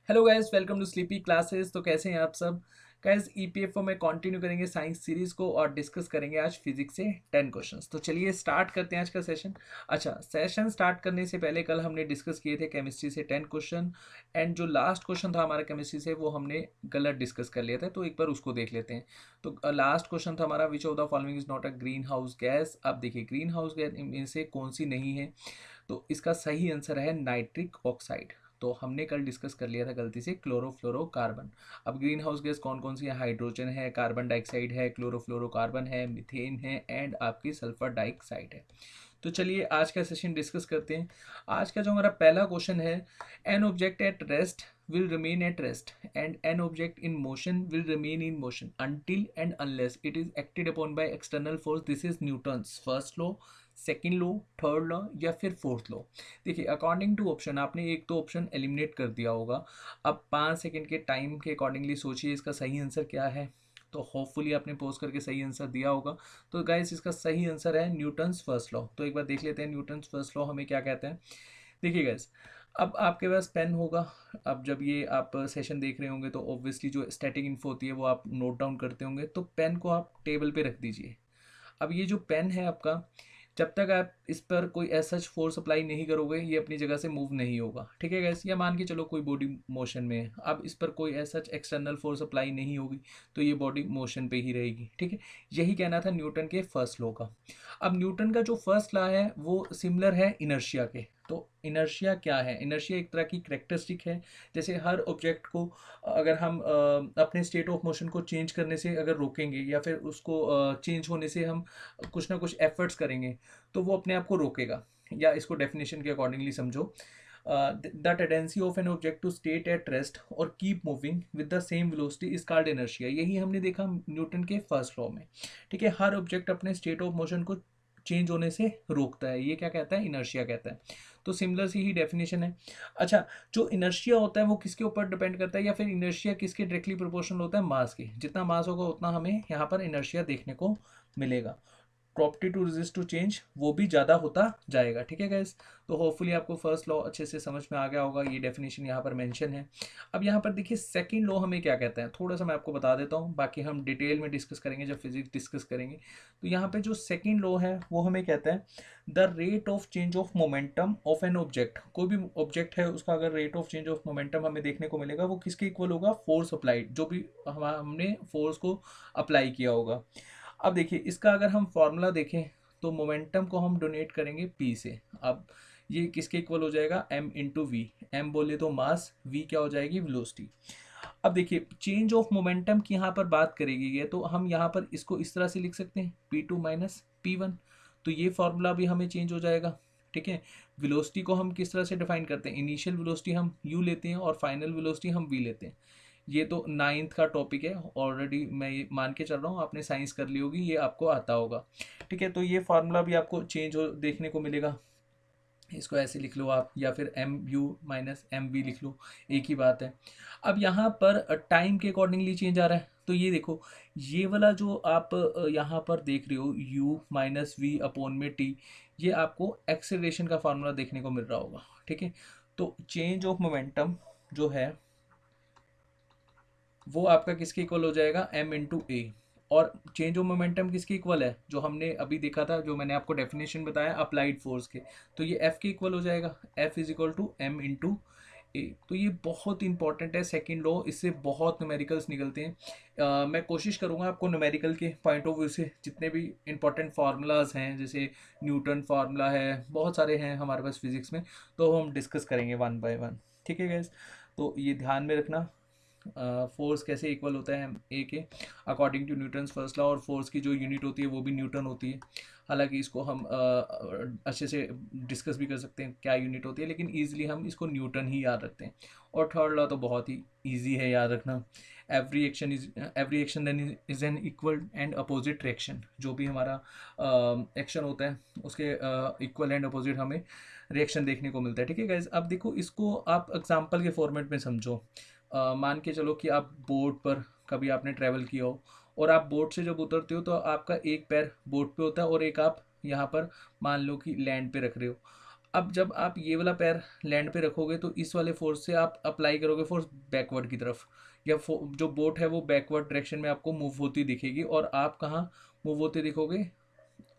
Hello guys, welcome to sleepy classes. तो कैसे हैं आप सब गाइस? ईपीएफओ में कंटिन्यू करेंगे साइंस सीरीज को और डिस्कस करेंगे आज फिजिक्स से 10 क्वेश्चंस। तो चलिए स्टार्ट करते हैं आज का सेशन। अच्छा, सेशन स्टार्ट करने से पहले कल हमने डिस्कस किए थे केमिस्ट्री से 10 क्वेश्चन एंड जो लास्ट क्वेश्चन था हमारा केमिस्ट्री से वो हमने गलत डिस्कस कर लिया था, तो एक बार उसको देख लेते हैं। तो लास्ट क्वेश्चन था हमारा, which of the following is not a green house gas. अब देखिए ग्रीन हाउस गैस इनमें से कौन सी नहीं है, तो इसका सही आंसर है नाइट्रिक ऑक्साइड। तो हमने कल डिस्कस कर लिया था गलती से क्लोरोफ्लोरोकार्बन। अब ग्रीन हाउस गैस कौन कौन सी है? हाइड्रोजन है, कार्बन डाइऑक्साइड है, क्लोरोफ्लोरोकार्बन है, मीथेन है एंड आपकी सल्फर डाइऑक्साइड है। तो चलिए आज का सेशन डिस्कस करते हैं। आज का जो हमारा पहला क्वेश्चन है, an object at rest will remain at rest and an object in motion will remain in motion until and unless it is acted upon by external force. This is Newton's first law, second low, third law या फिर fourth law. देखिए according to option आपने एक तो option eliminate कर दिया होगा। अब 5 सेकेंड के टाइम के अकॉर्डिंगली सोचिए इसका सही आंसर क्या है। तो होपफुली आपने पोज करके सही आंसर दिया होगा। तो गाइस इसका सही आंसर है न्यूटन्स फर्स्ट लॉ। तो एक बार देख लेते हैं न्यूटन्स फर्स्ट लॉ हमें क्या कहते हैं। देखिए गाइस, अब आपके पास पेन होगा। अब जब ये आप सेशन देख रहे होंगे तो ऑब्वियसली जो स्टैटिक इन्फो होती है वो आप नोट डाउन करते होंगे, तो पेन को आप टेबल पे रख दीजिए। अब ये जो पेन है आपका, जब तक आप इस पर कोई ऐसा फोर्स अप्लाई नहीं करोगे ये अपनी जगह से मूव नहीं होगा। ठीक है गैस, या मान के चलो कोई बॉडी मोशन में है, अब इस पर कोई ऐसा एक्सटर्नल फोर्स अप्लाई नहीं होगी तो ये बॉडी मोशन पे ही रहेगी। ठीक है, यही कहना था न्यूटन के फर्स्ट लॉ का। अब न्यूटन का जो फर्स्ट लॉ है वो सिमिलर है इनर्शिया के। तो इनर्शिया क्या है? इनर्शिया एक तरह की करेक्टरिस्टिक है। जैसे हर ऑब्जेक्ट को अगर हम अपने स्टेट ऑफ मोशन को चेंज करने से अगर रोकेंगे या फिर उसको चेंज होने से हम कुछ ना कुछ एफर्ट्स करेंगे तो वो अपने आप को रोकेगा। या इसको डेफिनेशन के अकॉर्डिंगली समझो, the tendency of an object to state at rest और keep moving with the same velocity is called inertia. यही हमने देखा न्यूटन के फर्स्ट लॉ में। ठीक है, हर ऑब्जेक्ट अपने स्टेट ऑफ मोशन को चेंज होने से रोकता है, ये क्या कहता है? इनर्शिया कहता है। तो सिमिलर सी ही डेफिनेशन है। अच्छा, जो इनर्शिया होता है वो किसके ऊपर डिपेंड करता है, या फिर इनर्शिया किसके डायरेक्टली प्रोपोर्शनल होता है? मास के। जितना मास होगा उतना हमें यहाँ पर इनर्शिया देखने को मिलेगा। Property to resist to change वो भी ज़्यादा होता जाएगा। ठीक है गैस, तो होपफुली आपको फर्स्ट लॉ अच्छे से समझ में आ गया होगा। ये डेफिनेशन यहाँ पर मेंशन है। अब यहाँ पर देखिए सेकंड लॉ हमें क्या कहता है, थोड़ा सा मैं आपको बता देता हूँ, बाकी हम डिटेल में डिस्कस करेंगे जब फिजिक्स डिस्कस करेंगे। तो यहाँ पे जो सेकंड लॉ है वो हमें कहता है the rate of change of momentum of an object. कोई भी ऑब्जेक्ट है उसका अगर rate of change of momentum हमें देखने को मिलेगा वो किसके इक्वल होगा? फोर्स अप्लाइड, जो भी हमने फोर्स को अप्लाई किया होगा। अब देखिए इसका अगर हम फॉर्मूला देखें तो मोमेंटम को हम डोनेट करेंगे पी से। अब ये किसके इक्वल हो जाएगा? M into we. एम बोले तो मास, वी क्या हो जाएगी? वेलोसिटी। अब देखिए चेंज ऑफ मोमेंटम की यहाँ पर बात करेगी ये, तो हम यहाँ पर इसको इस तरह से लिख सकते हैं p two minus p one. तो ये फॉर्मूला भी हमें चेंज हो जाएगा। ठीक है, वेलोसिटी को हम किस तरह से डिफाइन करते हैं? इनिशियल वेलोसिटी हम यू लेते हैं और फाइनल वेलोसिटी हम वी लेते हैं। ये तो नाइन्थ का टॉपिक है, ऑलरेडी मैं ये मान के चल रहा हूँ आपने साइंस कर ली होगी, ये आपको आता होगा। ठीक है, तो ये फार्मूला भी आपको चेंज हो देखने को मिलेगा। इसको ऐसे लिख लो आप, या फिर m u minus m v लिख लो, एक ही बात है। अब यहाँ पर टाइम के अकॉर्डिंगली चेंज आ रहा है। तो ये देखो, ये वाला जो आप यहाँ पर देख रहे हो यू माइनस वी अपॉन में टी, ये आपको एक्सेलरेशन का फार्मूला देखने को मिल रहा होगा। ठीक है, तो चेंज ऑफ मोमेंटम जो है वो आपका किसके इक्वल हो जाएगा? एम इंटू ए। और चेंज ऑफ मोमेंटम किसके इक्वल है? जो हमने अभी देखा था, जो मैंने आपको डेफिनेशन बताया अप्लाइड फोर्स के, तो ये एफ के इक्वल हो जाएगा। F is equal to M into A. तो ये बहुत इंपॉर्टेंट है सेकंड लॉ, इससे बहुत न्यूमेरिकल्स निकलते हैं। मैं कोशिश करूँगा आपको न्यूमेरिकल के पॉइंट ऑफ व्यू से जितने भी इंपॉर्टेंट फार्मूलाज हैं, जैसे न्यूटन फार्मूला है, बहुत सारे हैं हमारे पास फिजिक्स में, तो हम डिस्कस करेंगे वन बाय वन। ठीक है गैस, तो ये ध्यान में रखना। फोर्स कैसे इक्वल होता है ए के according to Newton's first law, और फोर्स की जो यूनिट होती है वो भी न्यूटन होती है। हालांकि इसको हम अच्छे से डिस्कस भी कर सकते हैं क्या यूनिट होती है, लेकिन ईजिली हम इसको न्यूटन ही याद रखते हैं। और थर्ड लॉ तो बहुत ही ईजी है याद रखना। Every action then is an equal and opposite reaction. जो भी हमारा एक्शन होता है उसके इक्वल एंड अपोजिट हमें रिएक्शन देखने को मिलता है। ठीक है गाइज, अब देखो इसको आप एग्जाम्पल के फॉर्मेट में समझो। मान के चलो कि आप बोट पर कभी आपने ट्रैवल किया हो, और आप बोट से जब उतरते हो तो आपका एक पैर बोट पे होता है और एक आप यहाँ पर मान लो कि लैंड पे रख रहे हो। अब जब आप ये वाला पैर लैंड पे रखोगे तो इस वाले फोर्स से आप अप्लाई करोगे फोर्स बैकवर्ड की तरफ, या जो बोट है वो बैकवर्ड डायरेक्शन में आपको मूव होती दिखेगी, और आप कहाँ मूव होते दिखोगे,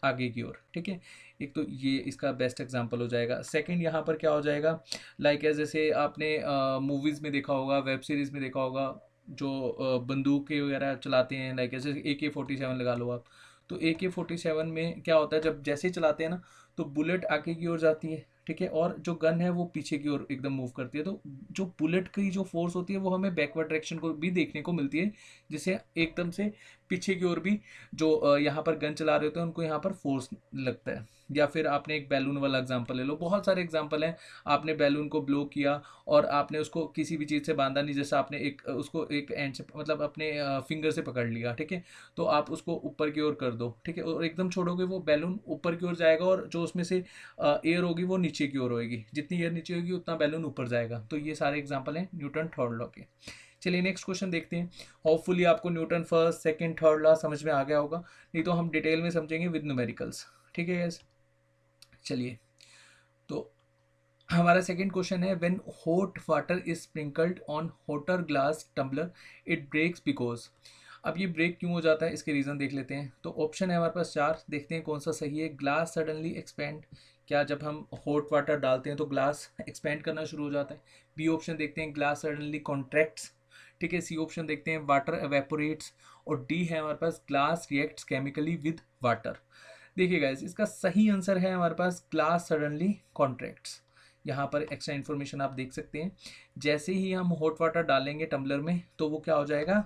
आगे की ओर। ठीक है, एक तो ये इसका बेस्ट एग्जांपल हो जाएगा। सेकंड यहाँ पर क्या हो जाएगा, लाइक जैसे आपने मूवीज़ में देखा होगा, वेब सीरीज़ में देखा होगा, जो बंदूकें वगैरह चलाते हैं, लाइक जैसे AK-47 लगा लो आप। तो AK-47 में क्या होता है, जब जैसे ही चलाते हैं ना तो बुलेट आगे की ओर जाती है, ठीक है, और जो गन है वो पीछे की ओर एकदम मूव करती है। तो जो बुलेट की जो फोर्स होती है वो हमें बैकवर्ड डायरेक्शन को भी देखने को मिलती है, जिससे एकदम से पीछे की ओर भी जो यहाँ पर गन चला रहे होते हैं उनको यहाँ पर फोर्स लगता है। या फिर आपने एक बैलून वाला एग्जांपल ले लो, बहुत सारे एग्जांपल हैं। आपने बैलून को ब्लो किया और आपने उसको किसी भी चीज़ से बांधा नहीं, जैसे आपने एक उसको एक एंड से मतलब अपने फिंगर से पकड़ लिया, ठीक है, तो आप उसको ऊपर की ओर कर दो, ठीक है, और एकदम छोड़ोगे वो बैलून ऊपर की ओर जाएगा, और जो उसमें से एयर होगी वो नीचे की ओर होगी, जितनी एयर नीचे होगी उतना बैलून ऊपर जाएगा। तो ये सारे एग्जांपल हैं न्यूटन थर्ड लॉ के। चलिए नेक्स्ट क्वेश्चन देखते हैं। होपफुली आपको Newton first second third law समझ में आ गया होगा, नहीं तो हम डिटेल में समझेंगे विद न्यूमेरिकल्स। ठीक है गैस, चलिए तो हमारा सेकंड क्वेश्चन है, when hot water is sprinkled on hotter glass tumbler it breaks because. अब ये ब्रेक क्यों हो जाता है, इसके रीज़न देख लेते हैं। तो ऑप्शन है हमारे पास चार, देखते हैं कौन सा सही है। ग्लास सडनली एक्सपेंड, क्या जब हम हॉट वाटर डालते हैं तो ग्लास एक्सपेंड करना शुरू हो जाता है। बी ऑप्शन देखते हैं, ग्लास सडनली कॉन्ट्रैक्ट्स, ठीक है। सी ऑप्शन देखते हैं, वाटर एवेपोरेट्स। और डी है हमारे पास, glass reacts chemically with water. देखिए गाइस, इसका सही आंसर है हमारे पास ग्लास सडनली कॉन्ट्रैक्ट्स। यहाँ पर एक्स्ट्रा इन्फॉर्मेशन आप देख सकते हैं, जैसे ही हम हॉट वाटर डालेंगे टम्बलर में तो वो क्या हो जाएगा,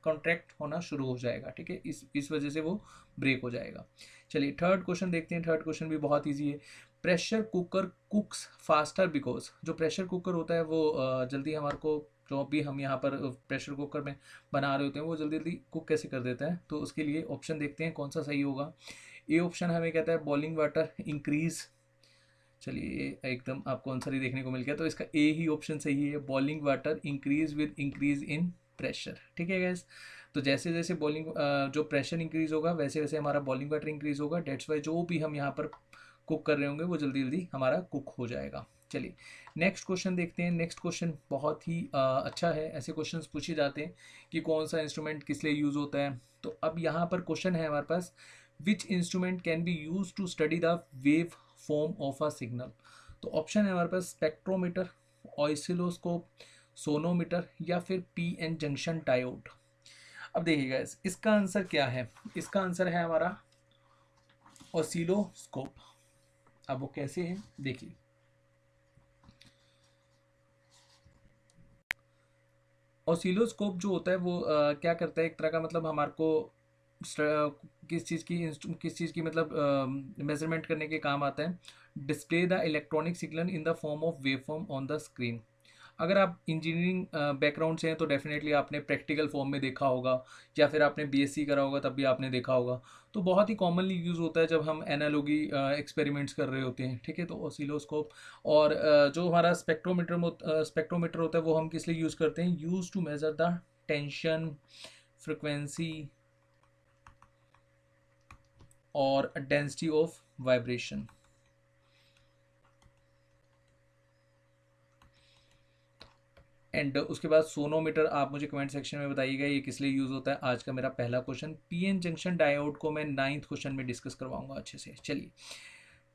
कॉन्ट्रैक्ट होना शुरू हो जाएगा, ठीक है, इस वजह से वो ब्रेक हो जाएगा। चलिए थर्ड क्वेश्चन देखते हैं। थर्ड क्वेश्चन भी बहुत ईजी है। प्रेशर कुकर कुक्स फास्टर बिकॉज, जो प्रेशर कुकर होता है वो जल्दी हमारे को, जो भी हम यहाँ पर प्रेशर कुकर में बना रहे होते हैं वो जल्दी जल्दी कुक कैसे कर देता है। तो उसके लिए ऑप्शन देखते हैं कौन सा सही होगा। ए ऑप्शन हमें कहता है बॉइलिंग वाटर इंक्रीज। चलिए एकदम आपको आंसर ही देखने को मिल गया, तो इसका ए ही ऑप्शन सही है, boiling water increase with increase in pressure. ठीक है गैस, तो जैसे जैसे बॉइलिंग जो प्रेशर इंक्रीज होगा वैसे वैसे हमारा बॉइलिंग वाटर इंक्रीज होगा। डेट्स वाई जो भी हम यहाँ पर कुक कर रहे होंगे वो जल्दी जल्दी हमारा कुक हो जाएगा। चलिए नेक्स्ट क्वेश्चन देखते हैं। नेक्स्ट क्वेश्चन बहुत ही अच्छा है, ऐसे क्वेश्चंस पूछे जाते हैं कि कौन सा इंस्ट्रूमेंट किस लिए यूज़ होता है। तो अब यहाँ पर क्वेश्चन है हमारे पास, which instrument can be use to study the wave form of a signal. तो ऑप्शन है हमारे पास, स्पेक्ट्रोमीटर, ऑसिलोस्कोप, सोनोमीटर, या फिर पीएन जंक्शन डायोड। अब देखिएगा इसका आंसर क्या है। इसका आंसर है हमारा ऑसिलोस्कोप। अब वो कैसे है देखिए, ऑसिलोस्कोप जो होता है वो क्या करता है, एक तरह का मतलब हमारे को किस चीज़ की मतलब मेजरमेंट करने के काम आता है। Display the electronic signal in the form of wave form on the screen. अगर आप इंजीनियरिंग बैकग्राउंड से हैं तो डेफिनेटली आपने प्रैक्टिकल फॉर्म में देखा होगा, या फिर आपने बीएससी करा होगा तब भी आपने देखा होगा। तो बहुत ही कॉमनली यूज़ होता है जब हम एनालॉगी एक्सपेरिमेंट्स कर रहे होते हैं, ठीक है। तो ऑसिलोस्कोप और जो हमारा स्पेक्ट्रोमीटर होता है वो हम किस लिए यूज़ करते हैं, use to measure the tension, frequency और डेंसिटी ऑफ वाइब्रेशन। एंड उसके बाद सोनोमीटर, आप मुझे कमेंट सेक्शन में बताइएगा ये किस लिए यूज़ होता है। आज का मेरा पहला क्वेश्चन। पीएन जंक्शन डायोड को मैं 9th क्वेश्चन में डिस्कस करवाऊंगा अच्छे से। चलिए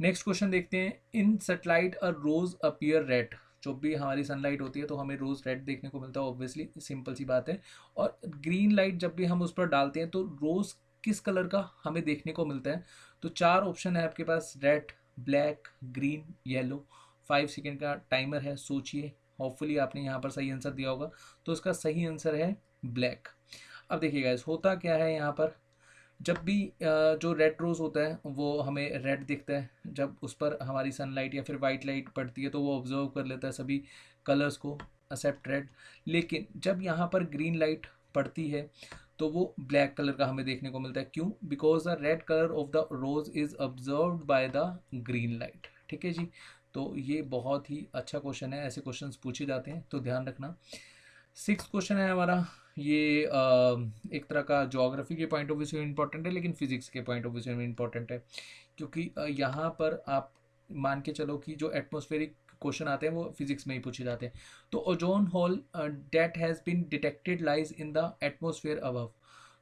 नेक्स्ट क्वेश्चन देखते हैं। In sunlight a rose appear red. जब भी हमारी सनलाइट होती है तो हमें रोज रेड देखने को मिलता है, ऑब्वियसली सिंपल सी बात है। और ग्रीन लाइट जब भी हम उस पर डालते हैं तो रोज किस कलर का हमें देखने को मिलता है। तो चार ऑप्शन है आपके पास, red, black, green, yellow. 5 second का टाइमर है, सोचिए। होपफुली आपने यहाँ पर सही आंसर दिया होगा। तो इसका सही आंसर है ब्लैक। अब देखिए गाइस, होता क्या है यहाँ पर, जब भी जो रेड रोज़ होता है वो हमें रेड दिखता है, जब उस पर हमारी सनलाइट या फिर वाइट लाइट पड़ती है तो वो ऑब्जर्व कर लेता है सभी कलर्स को, एक्सेप्ट रेड। लेकिन जब यहाँ पर ग्रीन लाइट पड़ती है तो वो ब्लैक कलर का हमें देखने को मिलता है। क्यों? Because the red colour of the rose is observed by the green light. ठीक है जी, तो ये बहुत ही अच्छा क्वेश्चन है, ऐसे क्वेश्चंस पूछे जाते हैं तो ध्यान रखना। 6th क्वेश्चन है हमारा, ये एक तरह का ज्योग्राफी के पॉइंट ऑफ व्यू से इम्पोर्टेंट है लेकिन फिजिक्स के पॉइंट ऑफ व्यू से भी इम्पोर्टेंट है, क्योंकि यहाँ पर आप मान के चलो कि जो एटमॉस्फेरिक क्वेश्चन आते हैं वो फिजिक्स में ही पूछे जाते हैं। तो ozone hole that has been detected lies in the atmosphere above.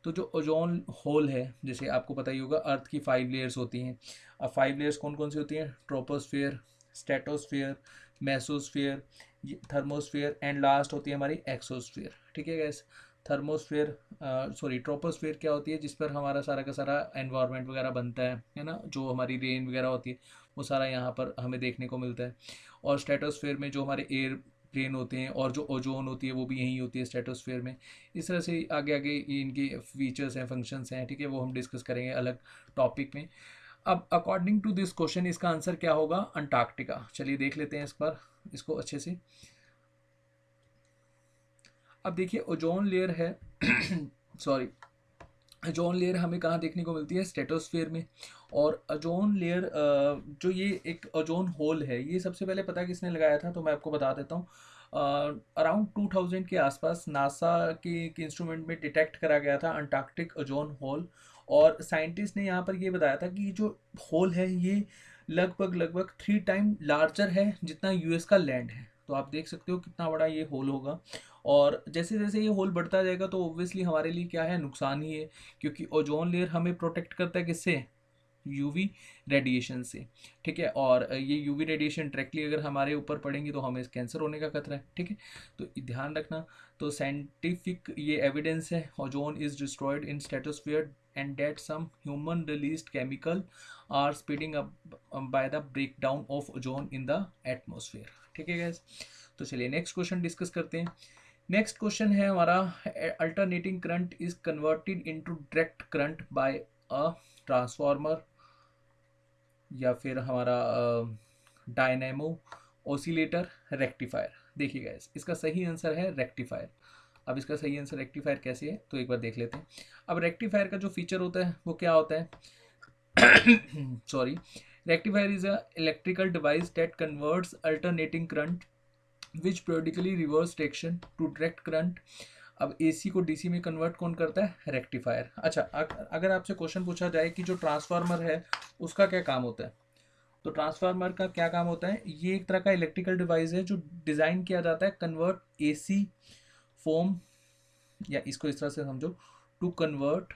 तो जो ओजोन होल है, जैसे आपको पता ही होगा अर्थ की 5 लेयर्स होती हैं। अब 5 लेयर्स कौन कौन सी होती हैं? Troposphere, stratosphere, mesosphere, thermosphere and last होती है हमारी एक्सोस्फेयर। ठीक है गैस। थर्मोस्फेयर, सॉरी ट्रोपोस्फेयर क्या होती है? जिस पर हमारा सारा का सारा एनवायरनमेंट वगैरह बनता है ना, जो हमारी रेन वगैरह होती है वो सारा यहाँ पर हमें देखने को मिलता है। और स्ट्रेटोस्फेयर में जो हमारे एयर प्लेन होते हैं और जो ओजोन होती है वो भी यहीं होती है स्ट्रेटोस्फेयर में। इस तरह से आगे आगे ये इनके फीचर्स हैं, फंक्शंस हैं, ठीक है, वो हम डिस्कस करेंगे अलग टॉपिक में। अब अकॉर्डिंग टू दिस क्वेश्चन इसका आंसर क्या होगा? अंटार्कटिका। चलिए देख लेते हैं इस पर इसको अच्छे से। अब देखिए ओजोन लेयर है सॉरी, ओजोन लेयर हमें कहाँ देखने को मिलती है? स्ट्रेटोस्फेयर में। और ओजोन लेयर जो ये एक ओजोन होल है, ये सबसे पहले पता किसने लगाया था? तो मैं आपको बता देता हूँ। अराउंड 2000 के आसपास नासा के एक इंस्ट्रूमेंट में डिटेक्ट करा गया था अंटार्कटिक ओजोन होल। और साइंटिस्ट ने यहाँ पर ये बताया था कि जो होल है ये लगभग लगभग 3 टाइम लार्जर है जितना यूएस का लैंड है। तो आप देख सकते हो कितना बड़ा ये होल होगा। और जैसे जैसे ये होल बढ़ता जाएगा तो ऑब्वियसली हमारे लिए क्या है? नुकसान ही है, क्योंकि ओजोन लेयर हमें प्रोटेक्ट करता है किससे? यूवी रेडिएशन से। ठीक है, और ये यूवी रेडिएशन डायरेक्टली अगर हमारे ऊपर पड़ेंगी तो हमें कैंसर होने का खतरा है। ठीक है, तो ध्यान रखना। तो साइंटिफिक ये एविडेंस है ozone is destroyed in stratosphere and that some human released chemical are speeding up by the breakdown of ozone in the atmosphere. ठीक है गैस, तो चलिए नेक्स्ट क्वेश्चन डिस्कस करते हैं। नेक्स्ट क्वेश्चन है हमारा, alternating current is converted into direct current by a transformer या फिर हमारा डायनेमो, ओसिलेटर, रेक्टिफायर। देखिए गाइस इसका सही आंसर है रेक्टिफायर। अब इसका सही आंसर रेक्टिफायर कैसे है तो एक बार देख लेते हैं। अब रेक्टिफायर का जो फीचर होता है वो क्या होता है? Sorry, rectifier is a electrical device that converts alternating current which periodically reverse direction to direct current. अब एसी को डीसी में कन्वर्ट कौन करता है? रेक्टिफायर। अच्छा, अगर आपसे क्वेश्चन पूछा जाए कि जो ट्रांसफार्मर है उसका क्या काम होता है, तो ट्रांसफार्मर का क्या काम होता है? ये एक तरह का इलेक्ट्रिकल डिवाइस है जो डिज़ाइन किया जाता है कन्वर्ट एसी फॉर्म, या इसको इस तरह से समझो, to convert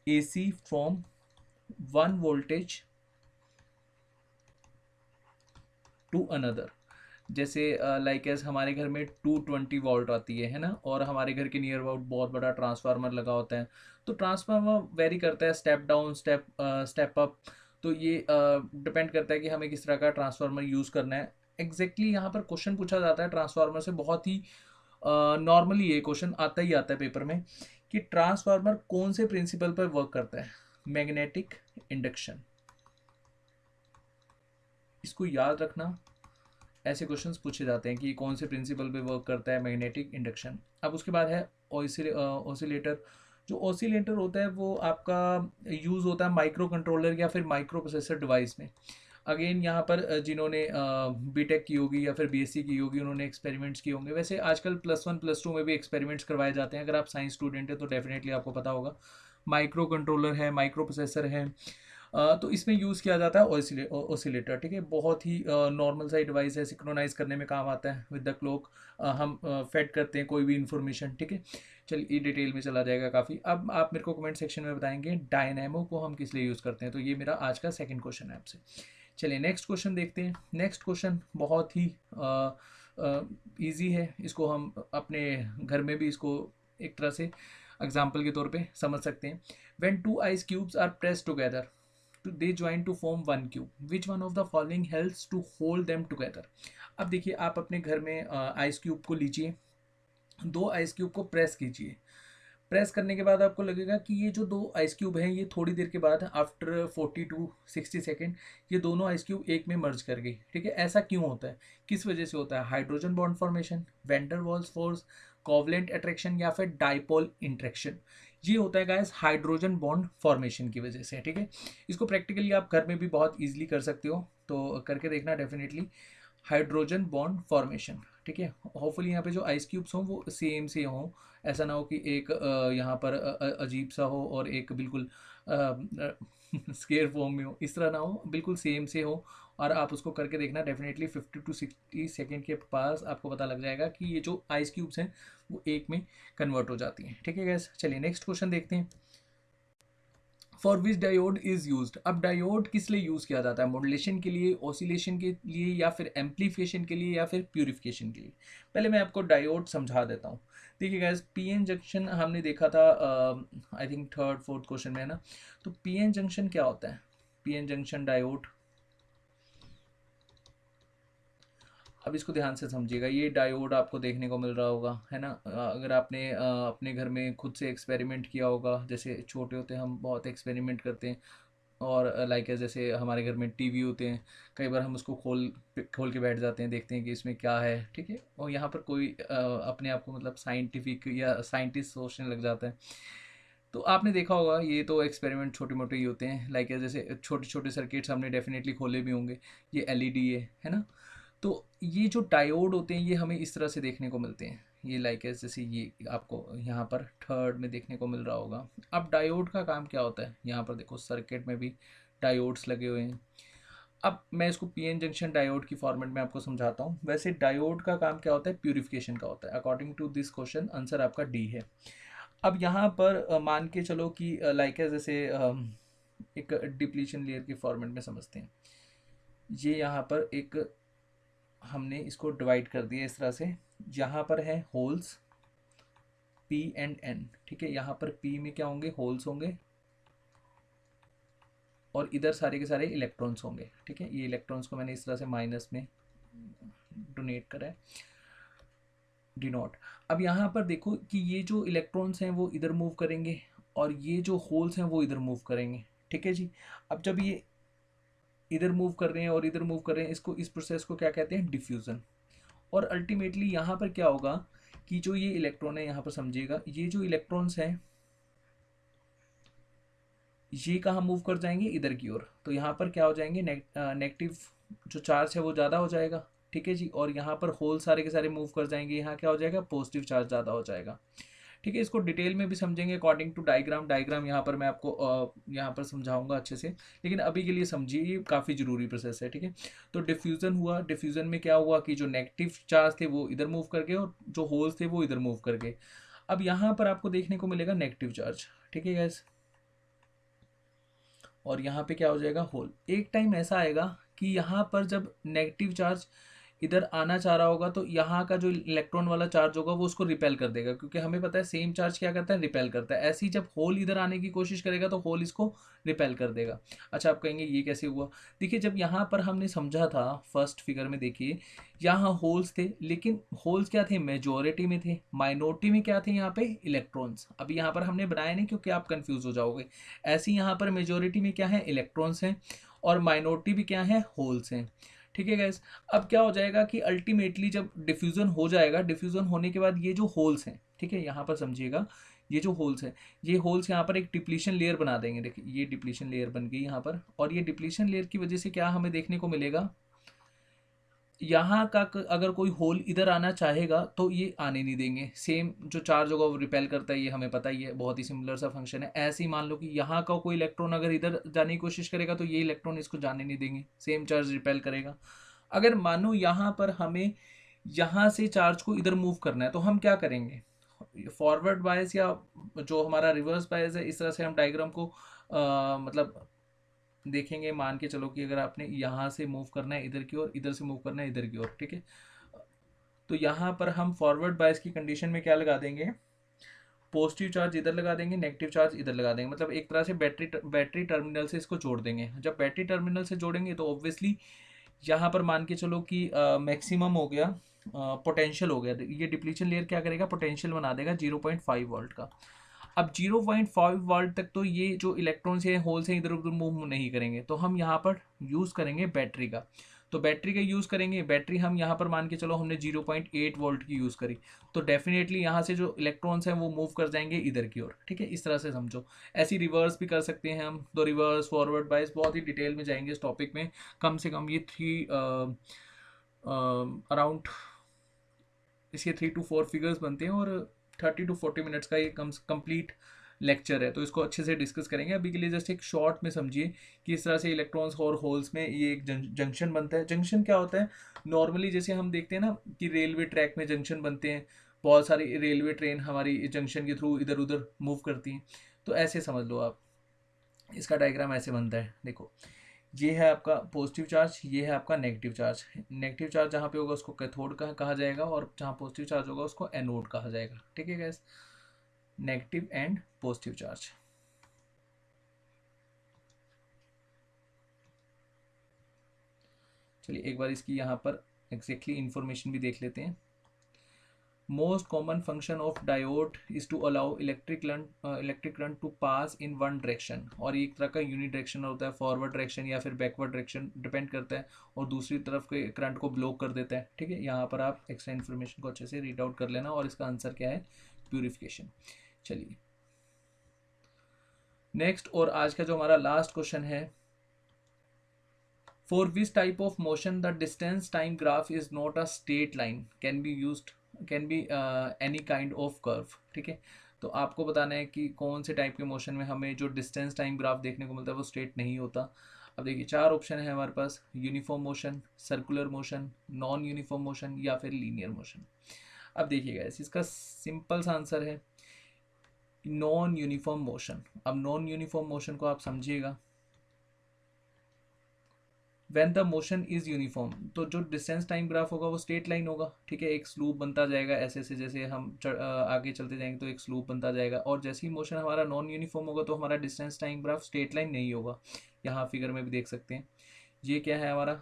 AC from 1 voltage to another. जैसे लाइक एज हमारे घर में 220 वोल्ट आती है ना, और हमारे घर के नियर अबाउट बहुत बड़ा ट्रांसफार्मर लगा होता है। तो ट्रांसफार्मर वेरी करता है, स्टेप डाउन, स्टेप अप। तो ये डिपेंड करता है कि हमें किस तरह का ट्रांसफार्मर यूज़ करना है। एग्जैक्टली यहाँ पर क्वेश्चन पूछा जाता है ट्रांसफार्मर से, बहुत ही नॉर्मली ये क्वेश्चन आता ही आता है पेपर में कि ट्रांसफार्मर कौन से प्रिंसिपल पर वर्क करता है? Magnetic induction. इसको याद रखना, ऐसे क्वेश्चंस पूछे जाते हैं कि कौन से प्रिंसिपल पे वर्क करता है? Magnetic induction. अब उसके बाद है ओसिलेटर। जो ओसिलेटर होता है वो आपका यूज़ होता है माइक्रो कंट्रोलर या फिर माइक्रो प्रोसेसर डिवाइस में। अगेन यहाँ पर जिन्होंने बीटेक की होगी या फिर बीएससी की होगी उन्होंने एक्सपेरिमेंट्स किए होंगे। वैसे आजकल +1 +2 में भी एक्सपेरिमेंट्स करवाए जाते हैं। अगर आप साइंस स्टूडेंट हैं तो डेफिनेटली आपको पता होगा। माइक्रो कंट्रोलर है, माइक्रो प्रोसेसर है। तो इसमें यूज़ किया जाता है ओसिलेटर। ठीक है, बहुत ही नॉर्मल सा डिवाइस है, सिक्रोनाइज करने में काम आता है विद द क्लॉक। हम फेड करते हैं कोई भी इंफॉर्मेशन। ठीक है, चलिए ये डिटेल में चला जाएगा काफ़ी। अब आप मेरे को कमेंट सेक्शन में बताएंगे डायनेमो को हम किस लिए यूज़ करते हैं। तो ये मेरा आज का सेकंड क्वेश्चन है आपसे। चलिए नेक्स्ट क्वेश्चन देखते हैं। नेक्स्ट क्वेश्चन बहुत ही ईजी है, इसको हम अपने घर में भी इसको एक तरह से एग्जाम्पल के तौर पे समझ सकते हैं। When 2 ice cubes are press together they join to form one cube, which one of the following helps to hold them together? अब देखिए आप अपने घर में आइस क्यूब को लीजिए, 2 आइस क्यूब को प्रेस कीजिए। प्रेस करने के बाद आपको लगेगा कि ये जो 2 आइस क्यूब हैं ये थोड़ी देर के बाद आफ्टर 40 to 60 सेकेंड ये दोनों आइस क्यूब एक में मर्ज कर गई। ठीक है, ऐसा क्यों होता है? किस वजह से होता है? Hydrogen bond formation, van der Waals force, covalent attraction या फिर डाइपोल इंट्रैक्शन। ये होता है गाइस हाइड्रोजन बॉन्ड फॉर्मेशन की वजह से। ठीक है, इसको प्रैक्टिकली आप घर में भी बहुत ईजिली कर सकते हो, तो करके देखना डेफिनेटली। Hydrogen bond formation. ठीक है, होपफुली यहाँ पे जो आइस क्यूब्स हों वो सेम से हों, ऐसा ना हो कि एक यहाँ पर अजीब सा हो और एक बिल्कुल स्केयर फॉर्म में हो, इस तरह ना हो, बिल्कुल सेम से हो। और आप उसको करके देखना, डेफिनेटली 50 to 60 सेकेंड के पास आपको पता लग जाएगा कि ये जो आइस क्यूब्स हैं वो एक में कन्वर्ट हो जाती हैं। ठीक है गैस, चलिए नेक्स्ट क्वेश्चन देखते हैं। For which diode is used. अब डायोड किस लिए यूज़ किया जाता है, मॉड्यूलेशन के लिए, ऑसिलेशन के लिए, या फिर एम्पलीफिकेशन के लिए, या फिर प्यूरिफिकेशन के लिए। पहले मैं आपको डायोड समझा देता हूँ। देखिए गाइस, पीएन जंक्शन हमने देखा था I think third fourth question में, है ना। तो पीएन जंक्शन क्या होता है, पीएन जंक्शन डायोड। अब इसको ध्यान से समझिएगा, ये डायोड आपको देखने को मिल रहा होगा, है ना। अगर आपने अपने घर में खुद से एक्सपेरिमेंट किया होगा, जैसे छोटे होते हम बहुत एक्सपेरिमेंट करते हैं। और लाइक जैसे हमारे घर में टीवी होते हैं, कई बार हम उसको खोल के बैठ जाते हैं, देखते हैं कि इसमें क्या है। ठीक है, और यहाँ पर कोई अपने आप को मतलब साइंटिफिक या साइंटिस्ट सोचने लग जाता है। तो आपने देखा होगा, ये तो एक्सपेरिमेंट छोटे मोटे ही होते हैं, लाइक जैसे छोटे छोटे सर्किट्स हमने डेफिनेटली खोले भी होंगे। ये एलईडी है ना। तो ये जो डायोड होते हैं ये हमें इस तरह से देखने को मिलते हैं। ये लाइक जैसे ये आपको यहाँ पर थर्ड में देखने को मिल रहा होगा। अब डायोड का काम क्या होता है, यहाँ पर देखो सर्किट में भी डायोड्स लगे हुए हैं। अब मैं इसको पीएन जंक्शन डायोड की फॉर्मेट में आपको समझाता हूँ। वैसे डायोड का काम क्या होता है, प्यूरिफिकेशन का होता है। According to this question answer आपका डी है। अब यहाँ पर मान के चलो कि लाइक जैसे एक डिप्लीशन लेयर की फॉर्मेट में समझते हैं। ये यहाँ पर एक हमने इसको डिवाइड कर दिया इस तरह से। यहाँ पर है होल्स पी एंड एन, ठीक है। यहाँ पर पी में क्या होंगे, होल्स होंगे, और इधर सारे के सारे इलेक्ट्रॉन्स होंगे। ठीक है, ये इलेक्ट्रॉन्स को मैंने इस तरह से माइनस में डोनेट करा है, डिनोट। अब यहाँ पर देखो कि ये जो इलेक्ट्रॉन्स हैं वो इधर मूव करेंगे, और ये जो होल्स हैं वो इधर मूव करेंगे। ठीक है जी। अब जब ये इधर मूव कर रहे हैं और इधर मूव कर रहे हैं, इसको, इस प्रोसेस को क्या कहते हैं, डिफ्यूज़न। और अल्टीमेटली यहाँ पर क्या होगा कि जो ये इलेक्ट्रॉन है, यहाँ पर समझिएगा, ये जो इलेक्ट्रॉन्स हैं ये कहाँ मूव कर जाएंगे, इधर की ओर। तो यहाँ पर क्या हो जाएंगे, नेगेटिव जो चार्ज है वो ज़्यादा हो जाएगा। ठीक है जी। और यहाँ पर होल सारे के सारे मूव कर जाएंगे, यहाँ क्या हो जाएगा, पॉजिटिव चार्ज ज़्यादा हो जाएगा। ठीक है, इसको डिटेल में भी समझेंगे अकॉर्डिंग टू डायग्राम यहाँ पर मैं आपको यहाँ पर समझाऊंगा अच्छे से। लेकिन अभी के लिए समझिए, ये काफ़ी ज़रूरी प्रोसेस है। ठीक है, तो डिफ्यूज़न हुआ, डिफ्यूज़न में क्या हुआ कि जो नेगेटिव चार्ज थे वो इधर मूव कर गए, और जो होल्स थे वो इधर मूव कर गए। अब यहाँ पर आपको देखने को मिलेगा नेगेटिव चार्ज। ठीक है गैस, और यहाँ पे क्या हो जाएगा, होल। एक टाइम ऐसा आएगा कि यहाँ पर जब नेगेटिव चार्ज इधर आना चाह रहा होगा, तो यहाँ का जो इलेक्ट्रॉन वाला चार्ज होगा वो उसको रिपेल कर देगा, क्योंकि हमें पता है सेम चार्ज क्या करता है, रिपेल करता है। ऐसे ही जब होल इधर आने की कोशिश करेगा तो होल इसको रिपेल कर देगा। अच्छा, आप कहेंगे ये कैसे हुआ। देखिए, जब यहाँ पर हमने समझा था फर्स्ट फिगर में, देखिए यहाँ होल्स थे, लेकिन होल्स क्या थे, मेजोरिटी में थे। माइनॉरिटी में क्या थे, यहाँ पे इलेक्ट्रॉन्स। अभी यहाँ पर हमने बनाया नहीं क्योंकि आप कंफ्यूज हो जाओगे। ऐसे ही यहाँ पर मेजोरिटी में क्या है, इलेक्ट्रॉन्स हैं, और माइनॉरिटी भी क्या है, होल्स हैं। ठीक है गैस। अब क्या हो जाएगा कि अल्टीमेटली जब डिफ्यूज़न हो जाएगा, डिफ्यूज़न होने के बाद ये जो होल्स हैं, ठीक है, यहाँ पर समझिएगा, ये जो होल्स हैं, ये होल्स यहाँ पर एक डिप्लीशन लेयर बना देंगे। देखिए, ये डिप्लीशन लेयर बन गई यहाँ पर, और ये डिप्लीशन लेयर की वजह से क्या हमें देखने को मिलेगा, यहाँ का अगर कोई होल इधर आना चाहेगा तो ये आने नहीं देंगे। सेम जो चार्ज होगा वो रिपेल करता है, ये हमें पता ही है, बहुत ही सिमिलर सा फंक्शन है। ऐसे ही मान लो कि यहाँ का कोई इलेक्ट्रॉन अगर इधर जाने की कोशिश करेगा तो ये इलेक्ट्रॉन इसको जाने नहीं देंगे, सेम चार्ज रिपेल करेगा। अगर मानो यहाँ पर हमें यहाँ से चार्ज को इधर मूव करना है तो हम क्या करेंगे, फॉरवर्ड बायस या जो हमारा रिवर्स बायस है, इस तरह से हम डायग्राम को मतलब देखेंगे। मान के चलो कि अगर आपने यहाँ से मूव करना है इधर की ओर, इधर से मूव करना है इधर की ओर, ठीक है, तो यहाँ पर हम फॉरवर्ड बायस की कंडीशन में क्या लगा देंगे, पॉजिटिव चार्ज इधर लगा देंगे, नेगेटिव चार्ज इधर लगा देंगे। मतलब एक तरह से बैटरी टर्मिनल से इसको जोड़ देंगे। जब बैटरी टर्मिनल से जोड़ेंगे तो ऑब्वियसली यहाँ पर मान के चलो कि मैक्सिमम हो गया, पोटेंशियल हो गया। ये डिप्लीशन लेयर क्या करेगा, पोटेंशियल बना देगा 0.5 वोल्ट का। अब 0.5 वोल्ट तक तो ये जो इलेक्ट्रॉन्स हैं, होल्स हैं, इधर उधर मूव नहीं करेंगे। तो हम यहाँ पर यूज़ करेंगे बैटरी का। तो बैटरी का यूज़ करेंगे, बैटरी हम यहाँ पर मान के चलो हमने 0.8 वोल्ट की यूज़ करी, तो डेफिनेटली यहाँ से जो इलेक्ट्रॉन्स हैं वो मूव कर जाएंगे इधर की ओर। ठीक है, इस तरह से समझो। ऐसी रिवर्स भी कर सकते हैं हम, तो रिवर्स, फॉरवर्ड, बायस, बहुत ही डिटेल में जाएंगे इस टॉपिक में। कम से कम ये अराउंड इसके 3 to 4 फिगर्स बनते हैं, और 30 to 40 मिनट्स का ये कंप्लीट लेक्चर है, तो इसको अच्छे से डिस्कस करेंगे। अभी के लिए जस्ट एक शॉर्ट में समझिए कि इस तरह से इलेक्ट्रॉन्स और होल्स में ये एक जंक्शन बनता है। जंक्शन क्या होता है? नॉर्मली जैसे हम देखते हैं ना कि रेलवे ट्रैक में जंक्शन बनते हैं, बहुत सारी रेलवे ट्रेन हमारी जंक्शन के थ्रू इधर उधर मूव करती हैं, तो ऐसे समझ लो आप, इसका डायग्राम ऐसे बनता है। देखो, ये है आपका पॉजिटिव चार्ज, ये है आपका नेगेटिव चार्ज। नेगेटिव चार्ज जहाँ पे होगा उसको कैथोड कहा जाएगा, और जहाँ पॉजिटिव चार्ज होगा उसको एनोड कहा जाएगा। ठीक है gas, negative and positive charge. चलिए एक बार इसकी यहाँ पर एग्जैक्टली इंफॉर्मेशन भी देख लेते हैं। Most common function of diode is to allow electric current to pass in one direction, और एक तरह का यूनि डायरेक्शन होता है, फॉरवर्ड डायरेक्शन या फिर बैकवर्ड डायरेक्शन डिपेंड करता है, और दूसरी तरफ के करंट को ब्लॉक कर देता है। ठीक है, यहाँ पर आप एक्स्ट्रा इन्फॉर्मेशन को अच्छे से रीड आउट कर लेना, और इसका आंसर क्या है? प्यूरिफिकेशन। चलिए नेक्स्ट, और आज का जो हमारा लास्ट क्वेश्चन है, for which type of motion the distance time graph is not a straight line can be used, can be any kind of curve। ठीक है, तो आपको बताना है कि कौन से टाइप के मोशन में हमें जो डिस्टेंस टाइम ग्राफ देखने को मिलता है वो स्ट्रेट नहीं होता। अब देखिए चार ऑप्शन है हमारे पास, uniform motion, circular motion, non uniform motion या फिर लीनियर मोशन। अब देखिएगा इसका सिंपल सा आंसर है नॉन यूनिफॉर्म मोशन। अब नॉन यूनिफॉर्म मोशन को आप समझिएगा, when the motion is uniform, तो जो डिस्टेंस टाइम ग्राफ होगा वो स्ट्रेट लाइन होगा। ठीक है, एक स्लूप बनता जाएगा ऐसे से, जैसे हम आगे चलते जाएंगे तो एक स्लूप बनता जाएगा, और जैसे ही मोशन हमारा नॉन यूनिफॉर्म होगा तो हमारा distance time graph straight line नहीं होगा। यहाँ फिगर में भी देख सकते हैं, ये क्या है हमारा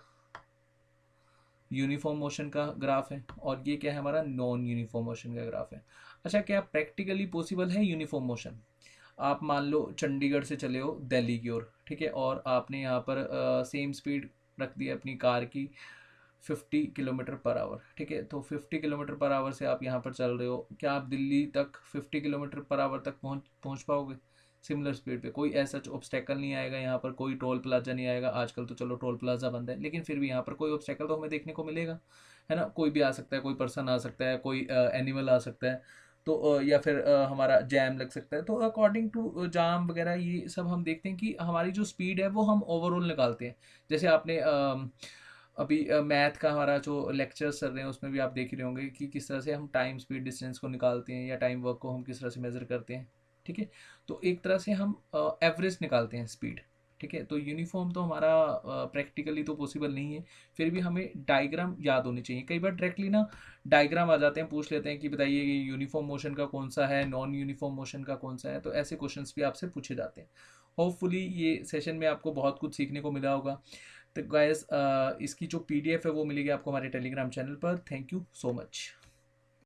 यूनिफॉर्म मोशन का ग्राफ है, और ये क्या है हमारा नॉन यूनिफॉर्म मोशन का ग्राफ है। अच्छा, क्या प्रैक्टिकली पॉसिबल है यूनिफॉर्म मोशन? आप मान लो चंडीगढ़ से चले हो दिल्ली की ओर, ठीक है, और आपने यहाँ पर सेम स्पीड रख दी है अपनी कार की 50 किलोमीटर पर आवर। ठीक है, तो 50 किलोमीटर पर आवर से आप यहाँ पर चल रहे हो, क्या आप दिल्ली तक 50 किलोमीटर पर आवर तक पहुँच पाओगे सिमिलर स्पीड पे? कोई ऐसा ऑब्स्टेकल नहीं आएगा यहाँ पर, कोई टोल प्लाजा नहीं आएगा। आजकल तो चलो टोल प्लाजा बंद है, लेकिन फिर भी यहाँ पर कोई ऑब्स्टेकल तो हमें देखने को मिलेगा, है ना? कोई भी आ सकता है, कोई पर्सन आ सकता है, कोई एनिमल आ सकता है, तो या फिर हमारा जैम लग सकता है। तो अकॉर्डिंग टू जाम वगैरह ये सब हम देखते हैं कि हमारी जो स्पीड है वो हम ओवरऑल निकालते हैं। जैसे आपने अभी मैथ का हमारा जो लेक्चर्स चल रहे हैं उसमें भी आप देख ही रहे होंगे कि किस तरह से हम टाइम स्पीड डिस्टेंस को निकालते हैं, या टाइम वर्क को हम किस तरह से मेज़र करते हैं। ठीक है, तो एक तरह से हम एवरेज निकालते हैं स्पीड। ठीक है, तो यूनिफॉर्म तो हमारा प्रैक्टिकली तो पॉसिबल नहीं है, फिर भी हमें डायग्राम याद होनी चाहिए। कई बार डायरेक्टली ना डायग्राम आ जाते हैं, पूछ लेते हैं कि बताइए ये यूनिफॉर्म मोशन का कौन सा है, नॉन यूनिफॉर्म मोशन का कौन सा है, तो ऐसे क्वेश्चंस भी आपसे पूछे जाते हैं। होपफुली ये सेशन में आपको बहुत कुछ सीखने को मिला होगा। तो गाइस इसकी जो PDF है वो मिलेगी आपको हमारे टेलीग्राम चैनल पर। Thank you so much.